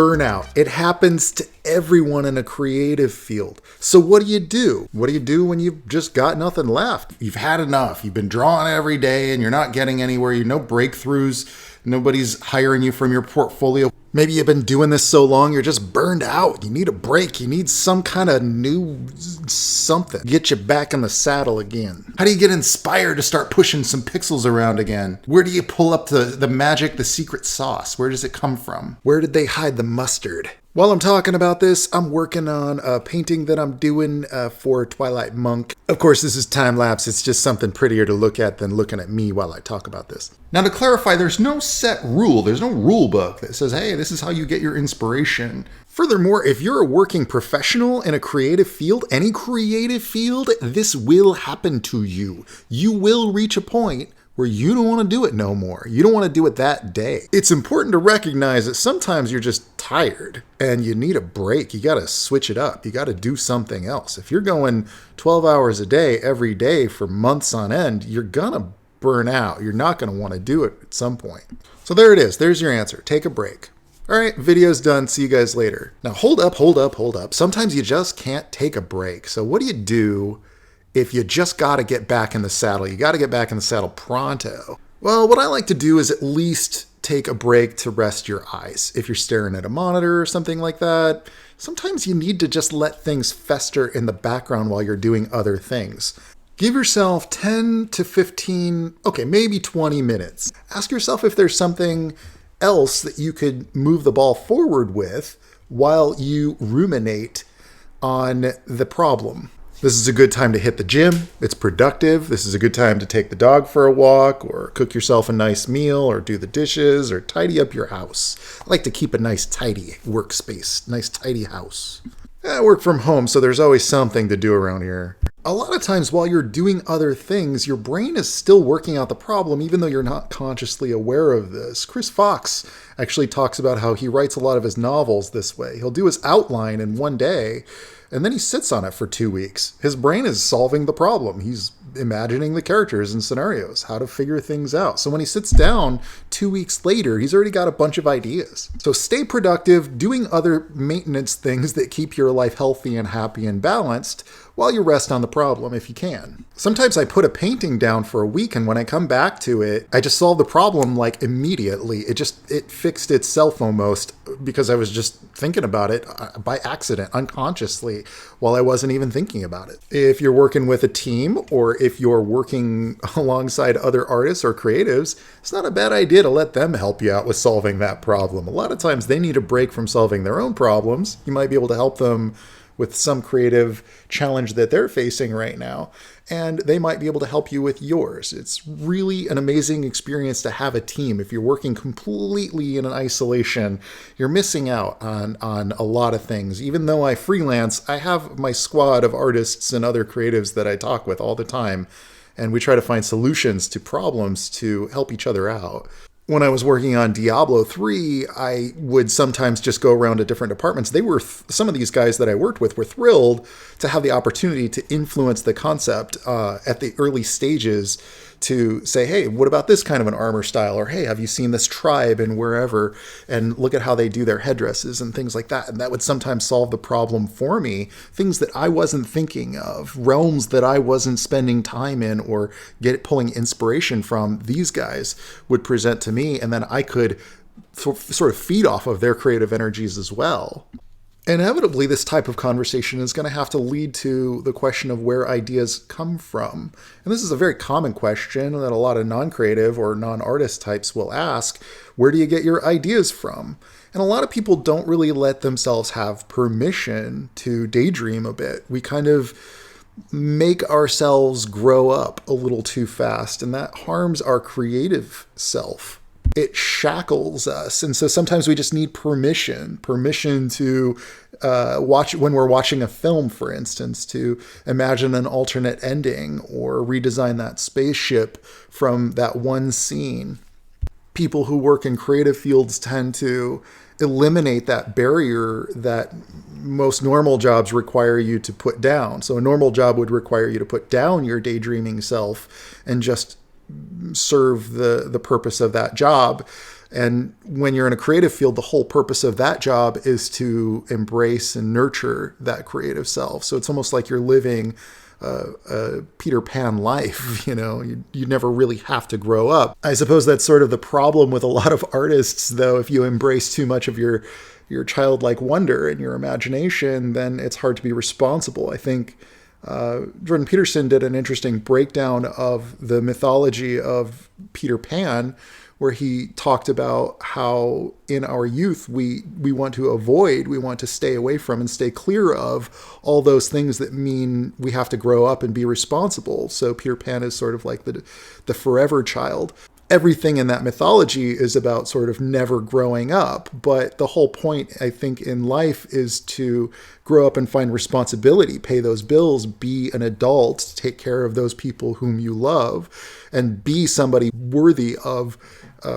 Burnout. It happens to everyone in a creative field. So what do you do? What do you do when you've just got nothing left? You've had enough. You've been drawing every day and you're not getting anywhere. You no breakthroughs. Nobody's hiring you from your portfolio. Maybe you've been doing this so long, you're just burned out. You need a break. You need some kind of new something. Get you back in the saddle again. How do you get inspired to start pushing some pixels around again? Where do you pull up the magic, the secret sauce? Where does it come from? Where did they hide the mustard? While I'm talking about this, I'm working on a painting that I'm doing for Twilight Monk. Of course, this is time-lapse. It's just something prettier to look at than looking at me while I talk about this. Now, to clarify, there's no set rule. There's no rule book that says, hey, this is how you get your inspiration. Furthermore, if you're a working professional in a creative field, any creative field, this will happen to you. You will reach a point where you don't want to do it no more. You don't want to do it that day. It's important to recognize that sometimes you're just tired and you need a break. You got to switch it up. You got to do something else. If you're going 12 hours a day, every day for months on end, you're going to burn out. You're not going to want to do it at some point. So there it is. There's your answer. Take a break. All right, video's done. See you guys later. Now, hold up. Sometimes you just can't take a break. So what do you do if you just got to get back in the saddle? You got to get back in the saddle pronto. Well, what I like to do is at least take a break to rest your eyes. If you're staring at a monitor or something like that, sometimes you need to just let things fester in the background while you're doing other things. Give yourself 10 to 15, okay, maybe 20 minutes. Ask yourself if there's something else that you could move the ball forward with while you ruminate on the problem. This is a good time to hit the gym. It's productive. This is a good time to take the dog for a walk or cook yourself a nice meal or do the dishes or tidy up your house. I like to keep a nice tidy workspace, nice tidy house. I work from home, so there's always something to do around here. A lot of times while you're doing other things, your brain is still working out the problem, even though you're not consciously aware of this. Chris Fox actually talks about how he writes a lot of his novels this way. He'll do his outline in one day, and then he sits on it for 2 weeks. His brain is solving the problem. He's imagining the characters and scenarios, how to figure things out. So when he sits down 2 weeks later, he's already got a bunch of ideas. So stay productive, doing other maintenance things that keep your life healthy and happy and balanced while you rest on the problem if you can. Sometimes I put a painting down for a week, and when I come back to it, I just solve the problem like immediately. It fixed itself almost because I was just thinking about it by accident, unconsciously, while I wasn't even thinking about it. If you're working with a team or if you're working alongside other artists or creatives, it's not a bad idea to let them help you out with solving that problem. A lot of times they need a break from solving their own problems. You might be able to help them with some creative challenge that they're facing right now, and they might be able to help you with yours. It's really an amazing experience to have a team. If you're working completely in an isolation, you're missing out on a lot of things. Even though I freelance, I have my squad of artists and other creatives that I talk with all the time, and we try to find solutions to problems to help each other out. When I was working on Diablo 3, I would sometimes just go around to different departments. Some of these guys that I worked with were thrilled to have the opportunity to influence the concept at the early stages, to say, hey, what about this kind of an armor style? Or, hey, have you seen this tribe and wherever? And look at how they do their headdresses and things like that. And that would sometimes solve the problem for me. Things that I wasn't thinking of, realms that I wasn't spending time in or pulling inspiration from, these guys would present to me. And then I could sort of feed off of their creative energies as well. Inevitably, this type of conversation is going to have to lead to the question of where ideas come from. And this is a very common question that a lot of non-creative or non-artist types will ask. Where do you get your ideas from? And a lot of people don't really let themselves have permission to daydream a bit. We kind of make ourselves grow up a little too fast, and that harms our creative self. It shackles us. And so sometimes we just need permission to watch, when we're watching a film, for instance, to imagine an alternate ending or redesign that spaceship from that one scene. People who work in creative fields tend to eliminate that barrier that most normal jobs require you to put down. So a normal job would require you to put down your daydreaming self and just serve the purpose of that job. And when you're in a creative field, the whole purpose of that job is to embrace and nurture that creative self. So it's almost like you're living a Peter Pan life, you never really have to grow up. I suppose that's sort of the problem with a lot of artists, though. If you embrace too much of your childlike wonder and your imagination, then it's hard to be responsible. I think Jordan Peterson did an interesting breakdown of the mythology of Peter Pan, where he talked about how in our youth we want to stay away from and stay clear of all those things that mean we have to grow up and be responsible. So Peter Pan is sort of like the forever child. Everything in that mythology is about sort of never growing up. But the whole point, I think, in life is to grow up and find responsibility, pay those bills, be an adult, take care of those people whom you love, and be somebody worthy of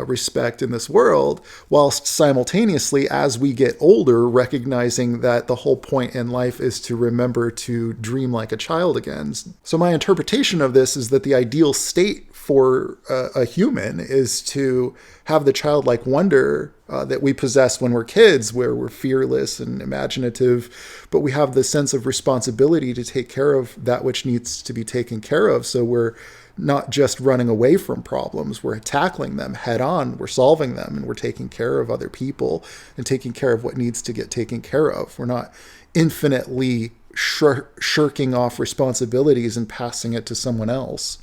respect in this world, whilst simultaneously, as we get older, recognizing that the whole point in life is to remember to dream like a child again. So my interpretation of this is that the ideal state for a human is to have the childlike wonder that we possess when we're kids, where we're fearless and imaginative, but we have the sense of responsibility to take care of that which needs to be taken care of. So we're not just running away from problems, we're tackling them head on, we're solving them, and we're taking care of other people and taking care of what needs to get taken care of. We're not infinitely shirking off responsibilities and passing it to someone else.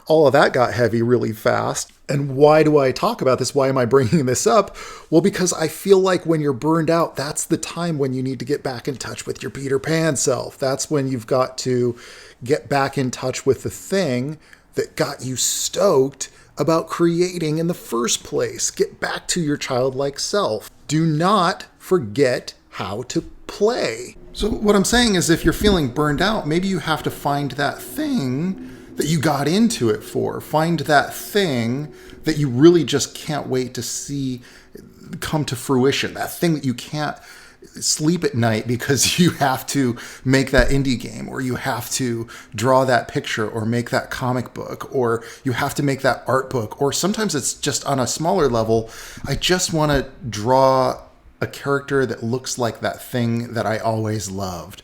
All of that got heavy really fast. And why do I talk about this? Why am I bringing this up? Well, because I feel like when you're burned out, that's the time when you need to get back in touch with your Peter Pan self. That's when you've got to get back in touch with the thing that got you stoked about creating in the first place. Get back to your childlike self. Do not forget how to play. So what I'm saying is, if you're feeling burned out, maybe you have to find that thing that you got into it for. Find that thing that you really just can't wait to see come to fruition. That thing that you can't sleep at night because you have to make that indie game, or you have to draw that picture, or make that comic book, or you have to make that art book. Or sometimes it's just on a smaller level. I just want to draw a character that looks like that thing that I always loved.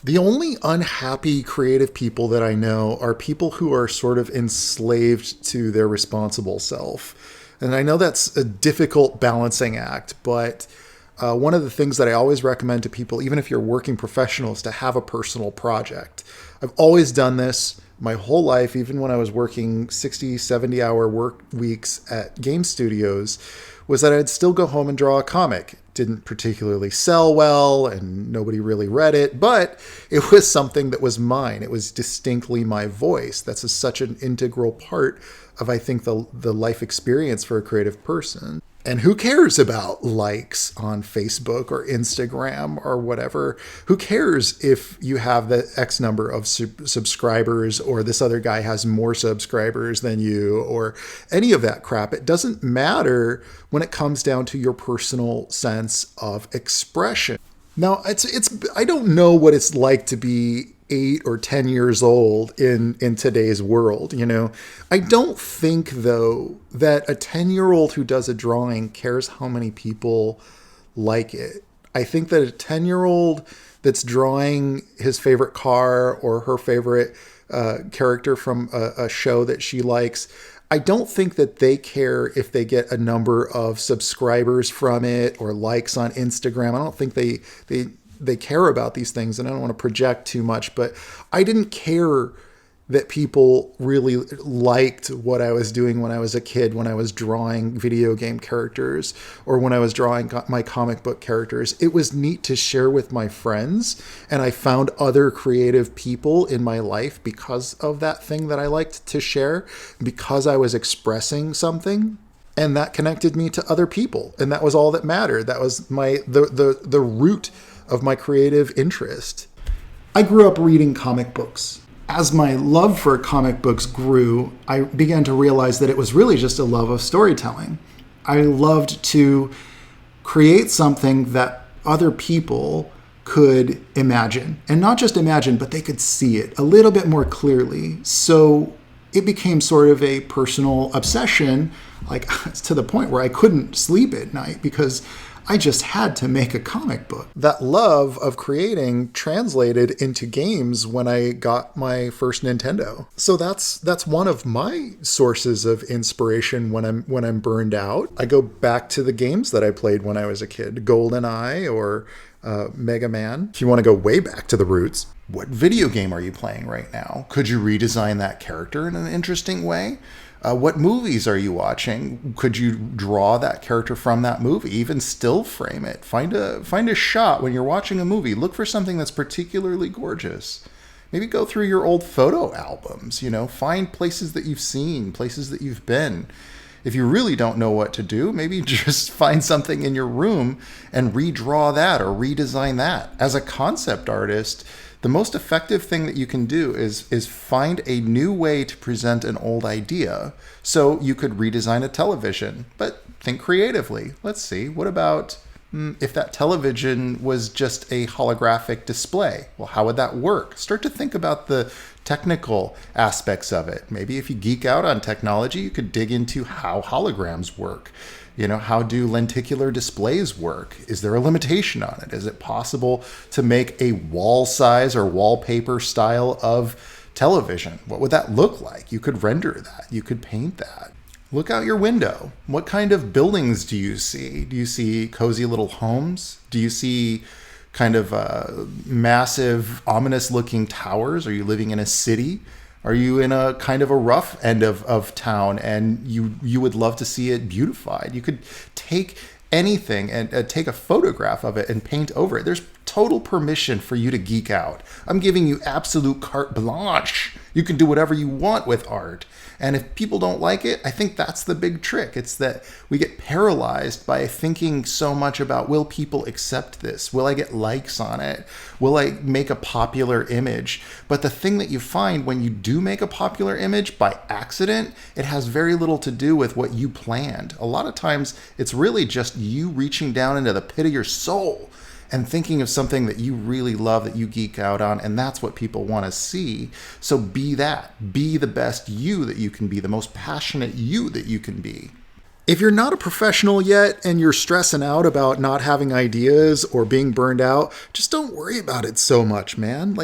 The only unhappy creative people that I know are people who are sort of enslaved to their responsible self. And I know that's a difficult balancing act, but one of the things that I always recommend to people, even if you're working professional, is to have a personal project. I've always done this my whole life, even when I was working 60, 70-hour work weeks at game studios, was that I'd still go home and draw a comic. Didn't particularly sell well, and nobody really read it, but it was something that was mine. It was distinctly my voice. That's such an integral part of, I think, the life experience for a creative person. And who cares about likes on Facebook or Instagram or whatever? Who cares if you have the X number of subscribers, or this other guy has more subscribers than you, or any of that crap? It doesn't matter when it comes down to your personal sense of expression. Now, I don't know what it's like to be 8 or 10 years old in today's world. I don't think, though, that a 10-year-old who does a drawing cares how many people like it. I think that a 10-year-old that's drawing his favorite car or her favorite character from a show that she likes, I don't think that they care if they get a number of subscribers from it or likes on Instagram. I don't think they care about these things, and I don't want to project too much, but I didn't care that people really liked what I was doing when I was a kid, when I was drawing video game characters, or when I was drawing my comic book characters. It was neat to share with my friends, and I found other creative people in my life because of that thing that I liked to share, because I was expressing something. And that connected me to other people, and that was all that mattered. That was the root of my creative interest. I grew up reading comic books. As my love for comic books grew, I began to realize that it was really just a love of storytelling. I loved to create something that other people could imagine. And not just imagine, but they could see it a little bit more clearly. So it became sort of a personal obsession, like to the point where I couldn't sleep at night because I just had to make a comic book. That love of creating translated into games when I got my first Nintendo. So that's one of my sources of inspiration when I'm burned out. I go back to the games that I played when I was a kid, GoldenEye or Mega Man. If you want to go way back to the roots, what video game are you playing right now? Could you redesign that character in an interesting way? What movies are you watching? Could you draw that character from that movie? Even still frame it. Find a shot when you're watching a movie. Look for something that's particularly gorgeous. Maybe go through your old photo albums, find places that you've seen, places that you've been. If you really don't know what to do, maybe just find something in your room and redraw that or redesign that. As a concept artist, the most effective thing that you can do is find a new way to present an old idea. So you could redesign a television, but think creatively. Let's see, what about if that television was just a holographic display? Well, how would that work? Start to think about the technical aspects of it. Maybe if you geek out on technology, you could dig into how holograms work. How do lenticular displays work? Is there a limitation on it? Is it possible to make a wall size or wallpaper style of television? What would that look like? You could render that. You could paint that. Look out your window. What kind of buildings do you see? Do you see cozy little homes? Do you see kind of massive, ominous-looking towers? Are you living in a city? Are you in a kind of a rough end of town and you would love to see it beautified? You could take anything and take a photograph of it and paint over it. There's total permission for you to geek out. I'm giving you absolute carte blanche. You can do whatever you want with art. And if people don't like it, I think that's the big trick. It's that we get paralyzed by thinking so much about, will people accept this? Will I get likes on it? Will I make a popular image? But the thing that you find when you do make a popular image by accident, it has very little to do with what you planned. A lot of times it's really just you reaching down into the pit of your soul and thinking of something that you really love, that you geek out on, and that's what people want to see. So be that. Be the best you that you can be, the most passionate you that you can be. If you're not a professional yet and you're stressing out about not having ideas or being burned out, just don't worry about it so much, man.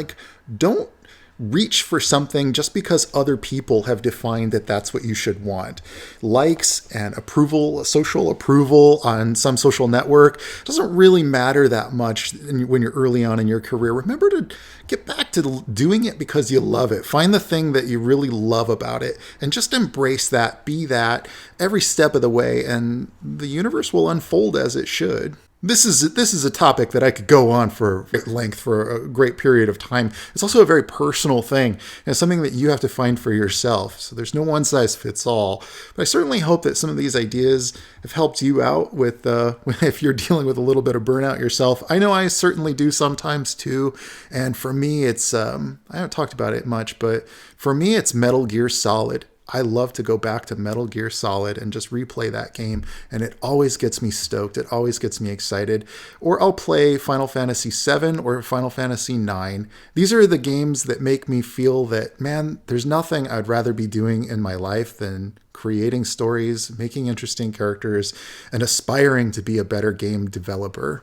Don't reach for something just because other people have defined that that's what you should want. Likes and approval, social approval on some social network doesn't really matter that much when you're early on in your career. Remember to get back to doing it because you love it. Find the thing that you really love about it and just embrace that, be that every step of the way, and the universe will unfold as it should. This is a topic that I could go on for at length for a great period of time. It's also a very personal thing, and it's something that you have to find for yourself. So there's no one size fits all. But I certainly hope that some of these ideas have helped you out with if you're dealing with a little bit of burnout yourself. I know I certainly do sometimes too. And for me, it's I haven't talked about it much, but for me, it's Metal Gear Solid. I love to go back to Metal Gear Solid and just replay that game, and it always gets me stoked. It always gets me excited. Or I'll play Final Fantasy VII or Final Fantasy IX. These are the games that make me feel that, man, there's nothing I'd rather be doing in my life than creating stories, making interesting characters, and aspiring to be a better game developer.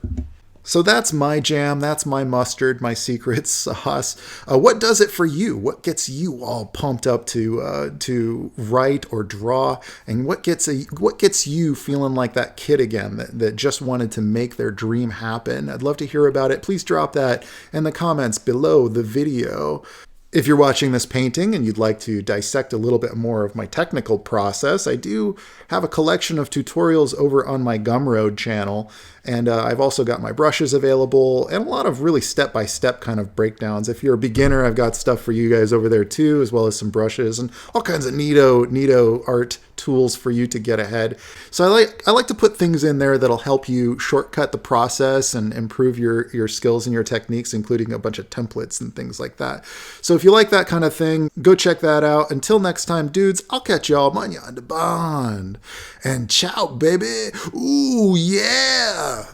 So that's my jam, that's my mustard, my secret sauce. What does it for you? What gets you all pumped up to write or draw? And what gets you feeling like that kid again that just wanted to make their dream happen? I'd love to hear about it. Please drop that in the comments below the video. If you're watching this painting and you'd like to dissect a little bit more of my technical process, I do have a collection of tutorials over on my Gumroad channel, and I've also got my brushes available and a lot of really step-by-step kind of breakdowns. If you're a beginner, I've got stuff for you guys over there too, as well as some brushes and all kinds of neato art tools for you to get ahead. So I like to put things in there that'll help you shortcut the process and improve your skills and your techniques, including a bunch of templates and things like that. So if you like that kind of thing, go check that out. Until next time, dudes, I'll catch y'all on the bond. And ciao, baby. Ooh, yeah.